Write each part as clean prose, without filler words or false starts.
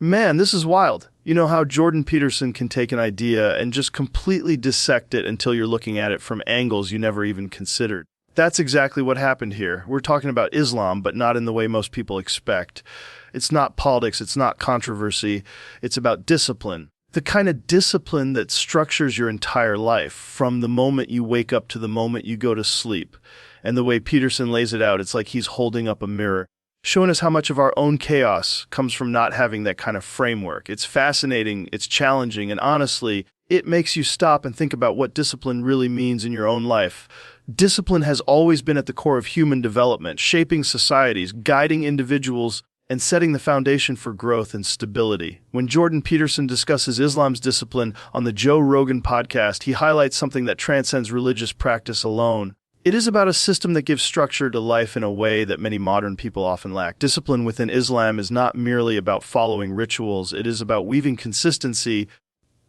Man, this is wild. You know how Jordan Peterson can take an idea and just completely dissect it until you're looking at it from angles you never even considered. That's exactly what happened here. We're talking about Islam, but not in the way most people expect. It's not politics, it's not controversy, it's about discipline. The kind of discipline that structures your entire life, from the moment you wake up to the moment you go to sleep. And the way Peterson lays it out, it's like he's holding up a mirror, showing us how much of our own chaos comes from not having that kind of framework. It's fascinating, it's challenging, and honestly, it makes you stop and think about what discipline really means in your own life. Discipline has always been at the core of human development, shaping societies, guiding individuals, and setting the foundation for growth and stability. When Jordan Peterson discusses Islam's discipline on the Joe Rogan podcast, he highlights something that transcends religious practice alone. It is about a system that gives structure to life in a way that many modern people often lack. Discipline within Islam is not merely about following rituals, it is about weaving consistency,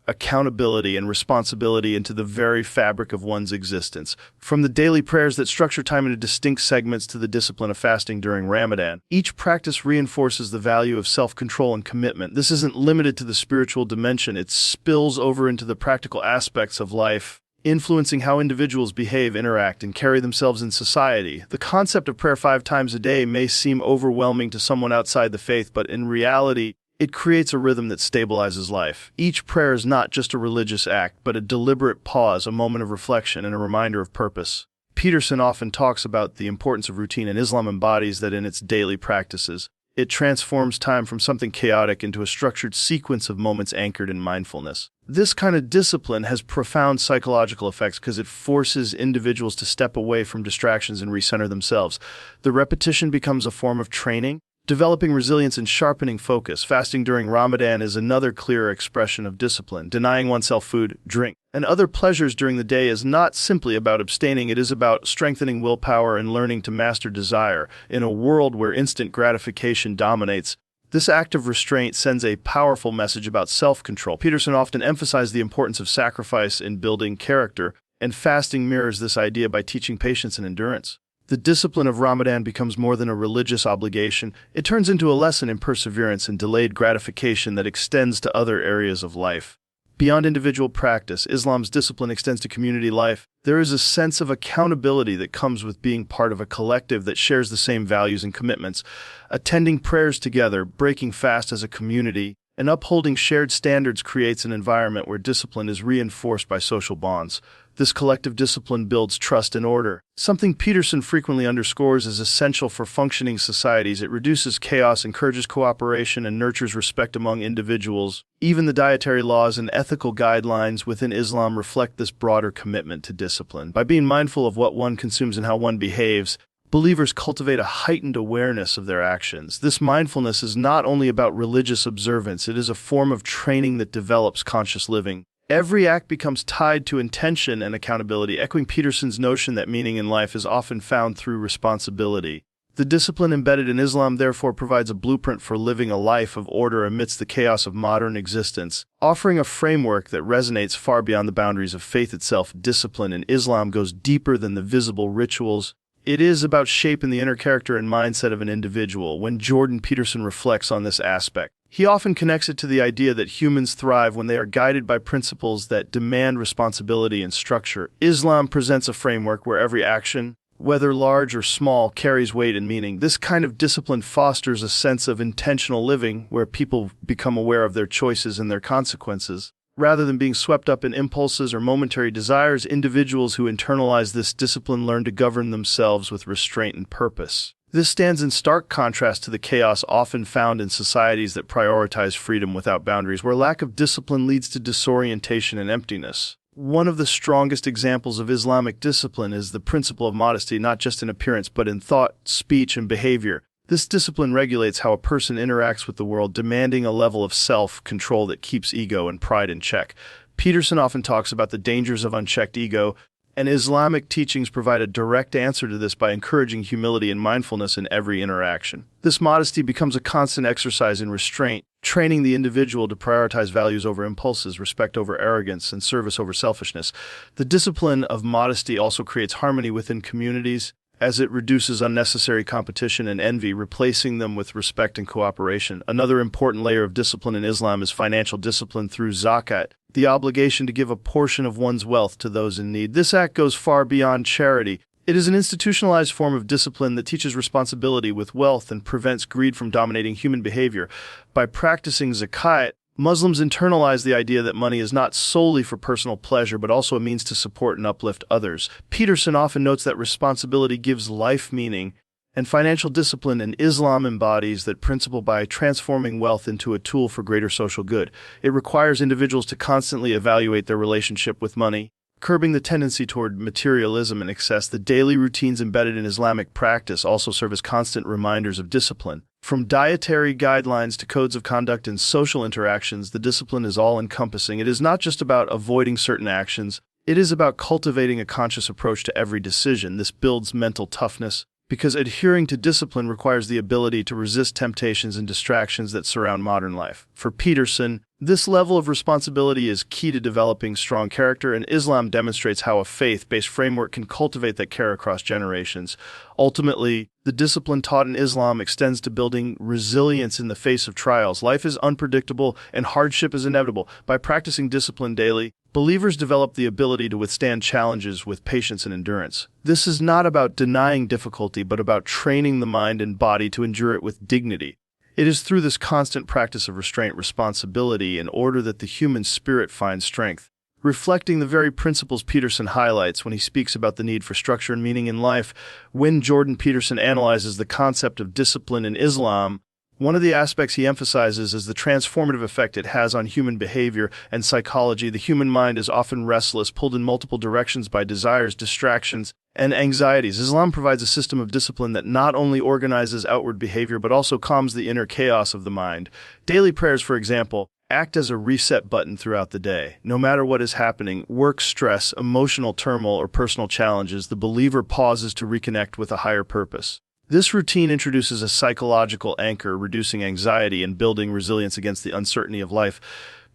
accountability, and responsibility into the very fabric of one's existence. From the daily prayers that structure time into distinct segments to the discipline of fasting during Ramadan, each practice reinforces the value of self-control and commitment. This isn't limited to the spiritual dimension, it spills over into the practical aspects of life, influencing how individuals behave, interact, and carry themselves in society. The concept of prayer 5 times a day may seem overwhelming to someone outside the faith, but in reality, it creates a rhythm that stabilizes life. Each prayer is not just a religious act, but a deliberate pause, a moment of reflection, and a reminder of purpose. Peterson often talks about the importance of routine, and Islam embodies that in its daily practices. It transforms time from something chaotic into a structured sequence of moments anchored in mindfulness. This kind of discipline has profound psychological effects because it forces individuals to step away from distractions and recenter themselves. The repetition becomes a form of training, developing resilience and sharpening focus. Fasting during Ramadan is another clear expression of discipline. Denying oneself food, drink, and other pleasures during the day is not simply about abstaining, it is about strengthening willpower and learning to master desire. In a world where instant gratification dominates, this act of restraint sends a powerful message about self-control. Peterson often emphasized the importance of sacrifice in building character, and fasting mirrors this idea by teaching patience and endurance. The discipline of Ramadan becomes more than a religious obligation. It turns into a lesson in perseverance and delayed gratification that extends to other areas of life. Beyond individual practice, Islam's discipline extends to community life. There is a sense of accountability that comes with being part of a collective that shares the same values and commitments. Attending prayers together, breaking fast as a community, and upholding shared standards creates an environment where discipline is reinforced by social bonds. This collective discipline builds trust and order, something Peterson frequently underscores is essential for functioning societies. It reduces chaos, encourages cooperation, and nurtures respect among individuals. Even the dietary laws and ethical guidelines within Islam reflect this broader commitment to discipline. By being mindful of what one consumes and how one behaves, believers cultivate a heightened awareness of their actions. This mindfulness is not only about religious observance, it is a form of training that develops conscious living. Every act becomes tied to intention and accountability, echoing Peterson's notion that meaning in life is often found through responsibility. The discipline embedded in Islam therefore provides a blueprint for living a life of order amidst the chaos of modern existence, offering a framework that resonates far beyond the boundaries of faith itself. Discipline in Islam goes deeper than the visible rituals. It is about shaping the inner character and mindset of an individual. When Jordan Peterson reflects on this aspect, he often connects it to the idea that humans thrive when they are guided by principles that demand responsibility and structure. Islam presents a framework where every action, whether large or small, carries weight and meaning. This kind of discipline fosters a sense of intentional living where people become aware of their choices and their consequences. Rather than being swept up in impulses or momentary desires, individuals who internalize this discipline learn to govern themselves with restraint and purpose. This stands in stark contrast to the chaos often found in societies that prioritize freedom without boundaries, where lack of discipline leads to disorientation and emptiness. One of the strongest examples of Islamic discipline is the principle of modesty, not just in appearance, but in thought, speech, and behavior. This discipline regulates how a person interacts with the world, demanding a level of self-control that keeps ego and pride in check. Peterson often talks about the dangers of unchecked ego, and Islamic teachings provide a direct answer to this by encouraging humility and mindfulness in every interaction. This modesty becomes a constant exercise in restraint, training the individual to prioritize values over impulses, respect over arrogance, and service over selfishness. The discipline of modesty also creates harmony within communities. as it reduces unnecessary competition and envy, replacing them with respect and cooperation. Another important layer of discipline in Islam is financial discipline through zakat, the obligation to give a portion of one's wealth to those in need. This act goes far beyond charity. It is an institutionalized form of discipline that teaches responsibility with wealth and prevents greed from dominating human behavior. By practicing zakat, Muslims internalize the idea that money is not solely for personal pleasure, but also a means to support and uplift others. Peterson often notes that responsibility gives life meaning, and financial discipline in Islam embodies that principle by transforming wealth into a tool for greater social good. It requires individuals to constantly evaluate their relationship with money, curbing the tendency toward materialism and excess. The daily routines embedded in Islamic practice also serve as constant reminders of discipline. From dietary guidelines to codes of conduct and social interactions, the discipline is all-encompassing. It is not just about avoiding certain actions, it is about cultivating a conscious approach to every decision. This builds mental toughness, because adhering to discipline requires the ability to resist temptations and distractions that surround modern life. For Peterson, this level of responsibility is key to developing strong character, and Islam demonstrates how a faith-based framework can cultivate that care across generations. Ultimately, the discipline taught in Islam extends to building resilience in the face of trials. Life is unpredictable and hardship is inevitable. By practicing discipline daily, believers develop the ability to withstand challenges with patience and endurance. This is not about denying difficulty, but about training the mind and body to endure it with dignity. It is through this constant practice of restraint, responsibility, in order that the human spirit finds strength. Reflecting the very principles Peterson highlights when he speaks about the need for structure and meaning in life, when Jordan Peterson analyzes the concept of discipline in Islam, one of the aspects he emphasizes is the transformative effect it has on human behavior and psychology. The human mind is often restless, pulled in multiple directions by desires, distractions, and anxieties. Islam provides a system of discipline that not only organizes outward behavior but also calms the inner chaos of the mind. Daily prayers, for example, act as a reset button throughout the day. No matter what is happening, work stress, emotional turmoil, or personal challenges, the believer pauses to reconnect with a higher purpose. This routine introduces a psychological anchor, reducing anxiety and building resilience against the uncertainty of life.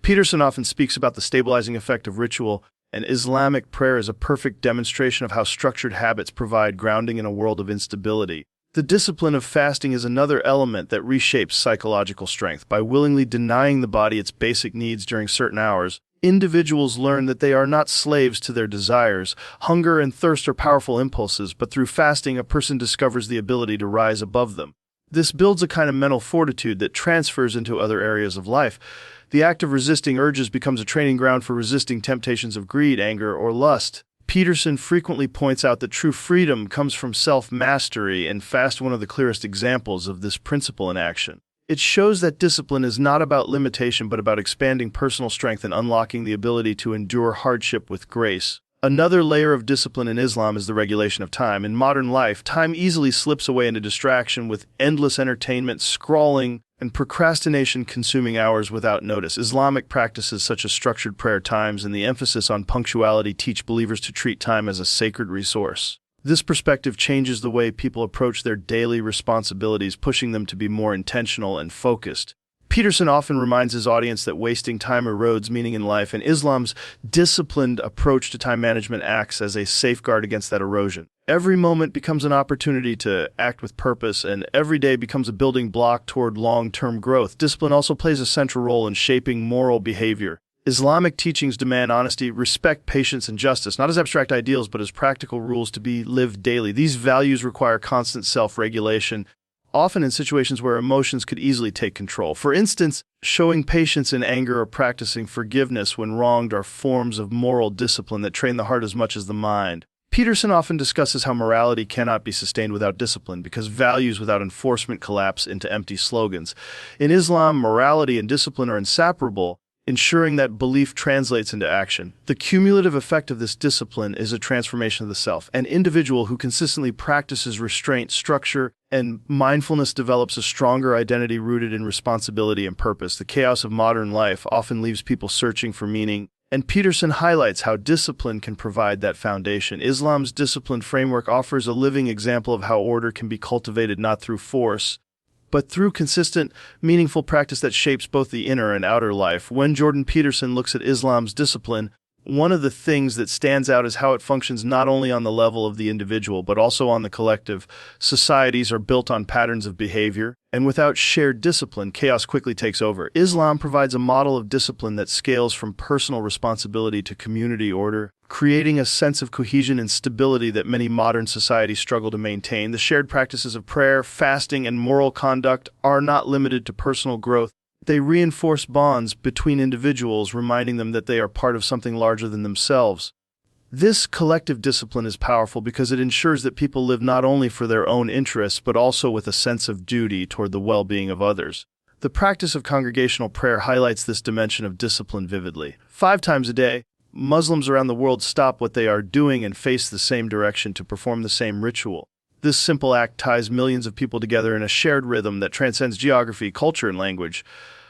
Peterson often speaks about the stabilizing effect of ritual, and Islamic prayer is a perfect demonstration of how structured habits provide grounding in a world of instability. The discipline of fasting is another element that reshapes psychological strength. By willingly denying the body its basic needs during certain hours, individuals learn that they are not slaves to their desires. Hunger and thirst are powerful impulses, but through fasting, a person discovers the ability to rise above them. This builds a kind of mental fortitude that transfers into other areas of life. The act of resisting urges becomes a training ground for resisting temptations of greed, anger, or lust. Peterson frequently points out that true freedom comes from self-mastery, and fast one of the clearest examples of this principle in action. It shows that discipline is not about limitation but about expanding personal strength and unlocking the ability to endure hardship with grace. Another layer of discipline in Islam is the regulation of time. In modern life, time easily slips away into distraction with endless entertainment, scrolling, and procrastination consuming hours without notice. Islamic practices such as structured prayer times and the emphasis on punctuality teach believers to treat time as a sacred resource. This perspective changes the way people approach their daily responsibilities, pushing them to be more intentional and focused. Peterson often reminds his audience that wasting time erodes meaning in life, and Islam's disciplined approach to time management acts as a safeguard against that erosion. Every moment becomes an opportunity to act with purpose, and every day becomes a building block toward long-term growth. Discipline also plays a central role in shaping moral behavior. Islamic teachings demand honesty, respect, patience, and justice, not as abstract ideals, but as practical rules to be lived daily. These values require constant self-regulation, often in situations where emotions could easily take control. For instance, showing patience in anger or practicing forgiveness when wronged are forms of moral discipline that train the heart as much as the mind. Peterson often discusses how morality cannot be sustained without discipline because values without enforcement collapse into empty slogans. In Islam, morality and discipline are inseparable, ensuring that belief translates into action. The cumulative effect of this discipline is a transformation of the self. An individual who consistently practices restraint, structure, and mindfulness develops a stronger identity rooted in responsibility and purpose. The chaos of modern life often leaves people searching for meaning, and Peterson highlights how discipline can provide that foundation. Islam's discipline framework offers a living example of how order can be cultivated not through force, but through consistent, meaningful practice that shapes both the inner and outer life. When Jordan Peterson looks at Islam's discipline, One of the things that stands out is how it functions not only on the level of the individual, but also on the collective. Societies are built on patterns of behavior, and without shared discipline, chaos quickly takes over. Islam provides a model of discipline that scales from personal responsibility to community order, creating a sense of cohesion and stability that many modern societies struggle to maintain. The shared practices of prayer, fasting, and moral conduct are not limited to personal growth. They reinforce bonds between individuals, reminding them that they are part of something larger than themselves. This collective discipline is powerful because it ensures that people live not only for their own interests, but also with a sense of duty toward the well-being of others. The practice of congregational prayer highlights this dimension of discipline vividly. 5 times a day, Muslims around the world stop what they are doing and face the same direction to perform the same ritual. This simple act ties millions of people together in a shared rhythm that transcends geography, culture, and language.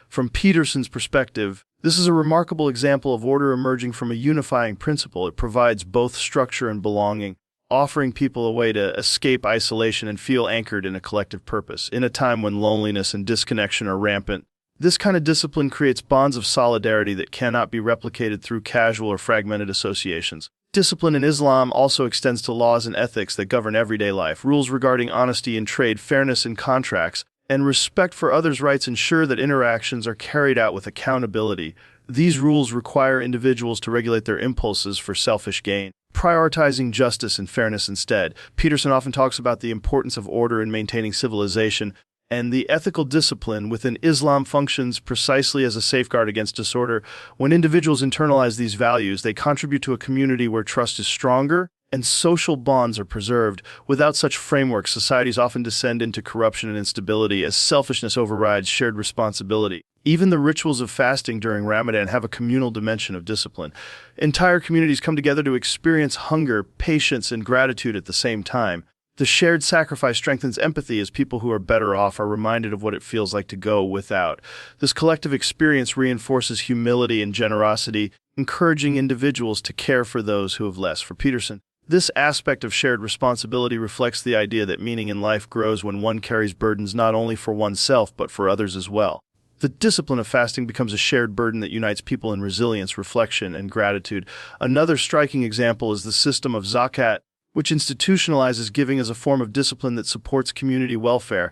From Peterson's perspective, this is a remarkable example of order emerging from a unifying principle. It provides both structure and belonging, offering people a way to escape isolation and feel anchored in a collective purpose. In a time when loneliness and disconnection are rampant, this kind of discipline creates bonds of solidarity that cannot be replicated through casual or fragmented associations. Discipline in Islam also extends to laws and ethics that govern everyday life. Rules regarding honesty in trade, fairness in contracts, and respect for others' rights ensure that interactions are carried out with accountability. These rules require individuals to regulate their impulses for selfish gain, prioritizing justice and fairness instead. Peterson often talks about the importance of order in maintaining civilization, and the ethical discipline within Islam functions precisely as a safeguard against disorder. When individuals internalize these values, they contribute to a community where trust is stronger and social bonds are preserved. Without such frameworks, societies often descend into corruption and instability as selfishness overrides shared responsibility. Even the rituals of fasting during Ramadan have a communal dimension of discipline. Entire communities come together to experience hunger, patience, and gratitude at the same time. The shared sacrifice strengthens empathy as people who are better off are reminded of what it feels like to go without. This collective experience reinforces humility and generosity, encouraging individuals to care for those who have less. For Peterson, this aspect of shared responsibility reflects the idea that meaning in life grows when one carries burdens not only for oneself but for others as well. The discipline of fasting becomes a shared burden that unites people in resilience, reflection, and gratitude. Another striking example is the system of zakat, which institutionalizes giving as a form of discipline that supports community welfare.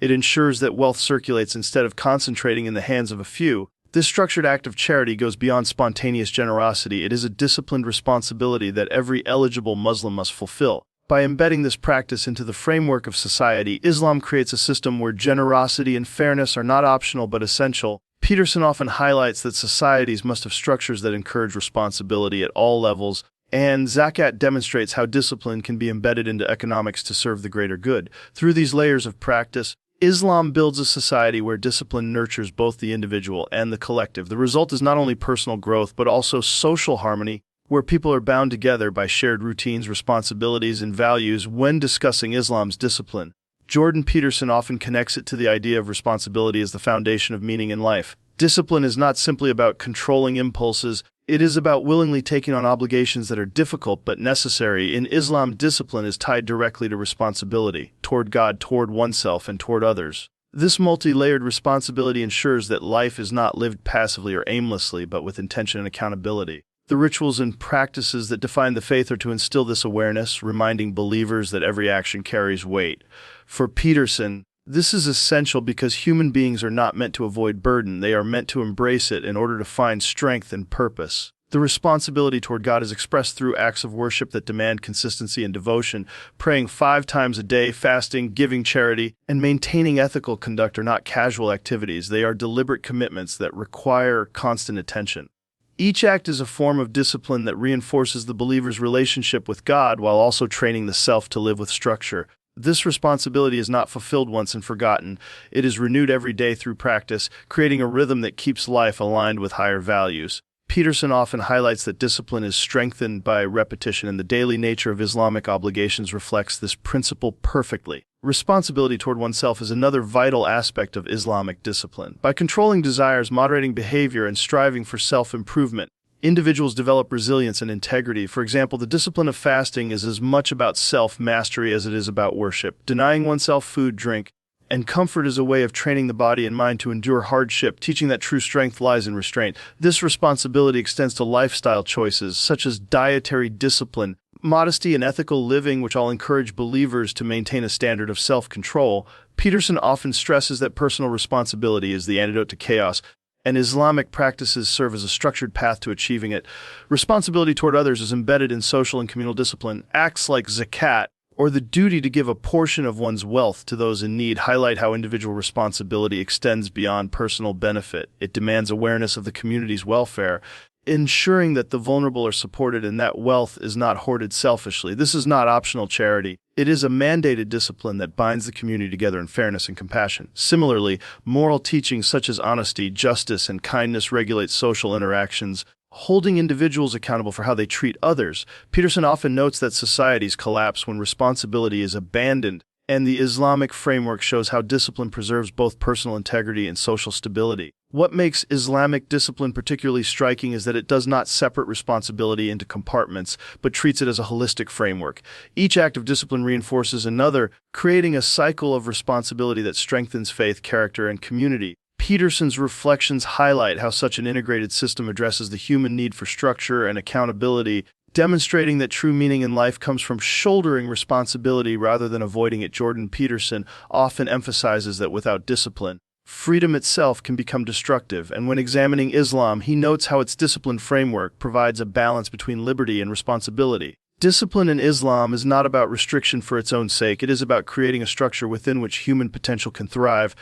It ensures that wealth circulates instead of concentrating in the hands of a few. This structured act of charity goes beyond spontaneous generosity. It is a disciplined responsibility that every eligible Muslim must fulfill. By embedding this practice into the framework of society, Islam creates a system where generosity and fairness are not optional but essential. Peterson often highlights that societies must have structures that encourage responsibility at all levels, and zakat demonstrates how discipline can be embedded into economics to serve the greater good. Through these layers of practice, Islam builds a society where discipline nurtures both the individual and the collective. The result is not only personal growth, but also social harmony, where people are bound together by shared routines, responsibilities, and values. When discussing Islam's discipline, Jordan Peterson often connects it to the idea of responsibility as the foundation of meaning in life. Discipline is not simply about controlling impulses. It is about willingly taking on obligations that are difficult but necessary. In Islam, discipline is tied directly to responsibility, toward God, toward oneself, and toward others. This multi-layered responsibility ensures that life is not lived passively or aimlessly, but with intention and accountability. The rituals and practices that define the faith are to instill this awareness, reminding believers that every action carries weight. For Peterson, this is essential because human beings are not meant to avoid burden. They are meant to embrace it in order to find strength and purpose. The responsibility toward God is expressed through acts of worship that demand consistency and devotion. Praying 5 times a day, fasting, giving charity, and maintaining ethical conduct are not casual activities. They are deliberate commitments that require constant attention. Each act is a form of discipline that reinforces the believer's relationship with God while also training the self to live with structure. This responsibility is not fulfilled once and forgotten. It is renewed every day through practice, creating a rhythm that keeps life aligned with higher values. Peterson often highlights that discipline is strengthened by repetition, and the daily nature of Islamic obligations reflects this principle perfectly. Responsibility toward oneself is another vital aspect of Islamic discipline. By controlling desires, moderating behavior, and striving for self-improvement, individuals develop resilience and integrity. For example, the discipline of fasting is as much about self-mastery as it is about worship. Denying oneself food, drink, And comfort is a way of training the body and mind to endure hardship, teaching that true strength lies in restraint. This responsibility extends to lifestyle choices, such as dietary discipline, modesty, and ethical living, which all encourage believers to maintain a standard of self-control. Peterson often stresses that personal responsibility is the antidote to chaos, and Islamic practices serve as a structured path to achieving it. Responsibility toward others is embedded in social and communal discipline. Acts like zakat, or the duty to give a portion of one's wealth to those in need, highlight how individual responsibility extends beyond personal benefit. It demands awareness of the community's welfare, ensuring that the vulnerable are supported and that wealth is not hoarded selfishly. This is not optional charity. It is a mandated discipline that binds the community together in fairness and compassion. Similarly, moral teachings such as honesty, justice, and kindness regulate social interactions, holding individuals accountable for how they treat others. Peterson often notes that societies collapse when responsibility is abandoned, and the Islamic framework shows how discipline preserves both personal integrity and social stability. What makes Islamic discipline particularly striking is that it does not separate responsibility into compartments, but treats it as a holistic framework. Each act of discipline reinforces another, creating a cycle of responsibility that strengthens faith, character, and community. Peterson's reflections highlight how such an integrated system addresses the human need for structure and accountability, demonstrating that true meaning in life comes from shouldering responsibility rather than avoiding it. Jordan Peterson often emphasizes that without discipline, freedom itself can become destructive, and when examining Islam, he notes how its discipline framework provides a balance between liberty and responsibility. Discipline in Islam is not about restriction for its own sake. It is about creating a structure within which human potential can thrive.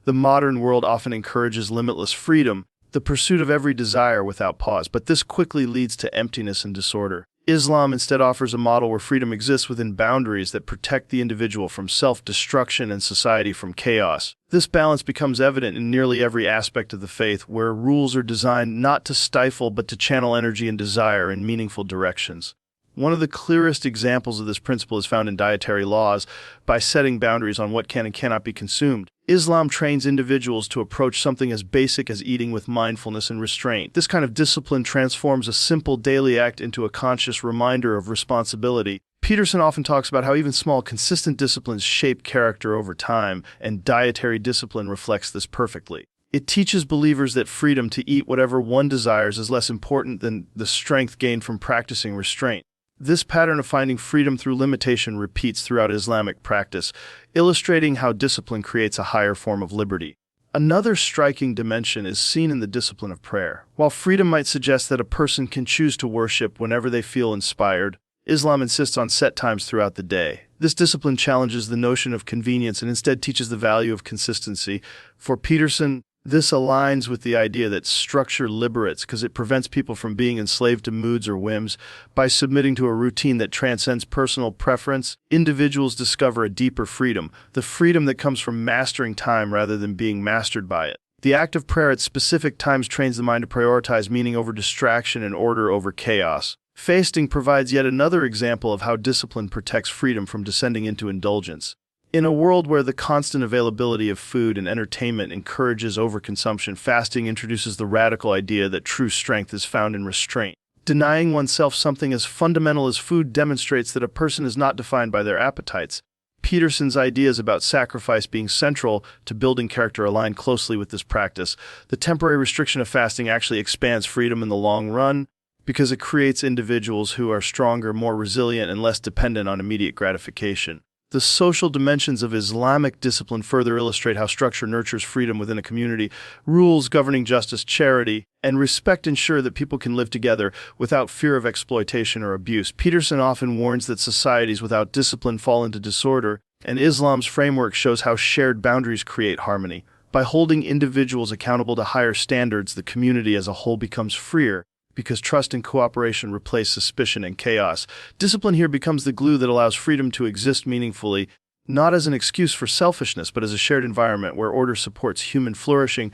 The modern world often encourages limitless freedom, the pursuit of every desire without pause, but this quickly leads to emptiness and disorder. Islam instead offers a model where freedom exists within boundaries that protect the individual from self-destruction and society from chaos. This balance becomes evident in nearly every aspect of the faith, where rules are designed not to stifle but to channel energy and desire in meaningful directions. One of the clearest examples of this principle is found in dietary laws. By setting boundaries on what can and cannot be consumed, Islam trains individuals to approach something as basic as eating with mindfulness and restraint. This kind of discipline transforms a simple daily act into a conscious reminder of responsibility. Peterson often talks about how even small, consistent disciplines shape character over time, and dietary discipline reflects this perfectly. It teaches believers that freedom to eat whatever one desires is less important than the strength gained from practicing restraint. This pattern of finding freedom through limitation repeats throughout Islamic practice, illustrating how discipline creates a higher form of liberty. Another striking dimension is seen in the discipline of prayer. While freedom might suggest that a person can choose to worship whenever they feel inspired, Islam insists on set times throughout the day. This discipline challenges the notion of convenience and instead teaches the value of consistency. For Peterson, this aligns with the idea that structure liberates because it prevents people from being enslaved to moods or whims. By submitting to a routine that transcends personal preference, individuals discover a deeper freedom, the freedom that comes from mastering time rather than being mastered by it. The act of prayer at specific times trains the mind to prioritize meaning over distraction and order over chaos. Fasting provides yet another example of how discipline protects freedom from descending into indulgence. In a world where the constant availability of food and entertainment encourages overconsumption, fasting introduces the radical idea that true strength is found in restraint. Denying oneself something as fundamental as food demonstrates that a person is not defined by their appetites. Peterson's ideas about sacrifice being central to building character align closely with this practice. The temporary restriction of fasting actually expands freedom in the long run because it creates individuals who are stronger, more resilient, and less dependent on immediate gratification. The social dimensions of Islamic discipline further illustrate how structure nurtures freedom within a community. Rules governing justice, charity, and respect ensure that people can live together without fear of exploitation or abuse. Peterson often warns that societies without discipline fall into disorder, and Islam's framework shows how shared boundaries create harmony. By holding individuals accountable to higher standards, the community as a whole becomes freer, because trust and cooperation replace suspicion and chaos. Discipline here becomes the glue that allows freedom to exist meaningfully, not as an excuse for selfishness, but as a shared environment where order supports human flourishing.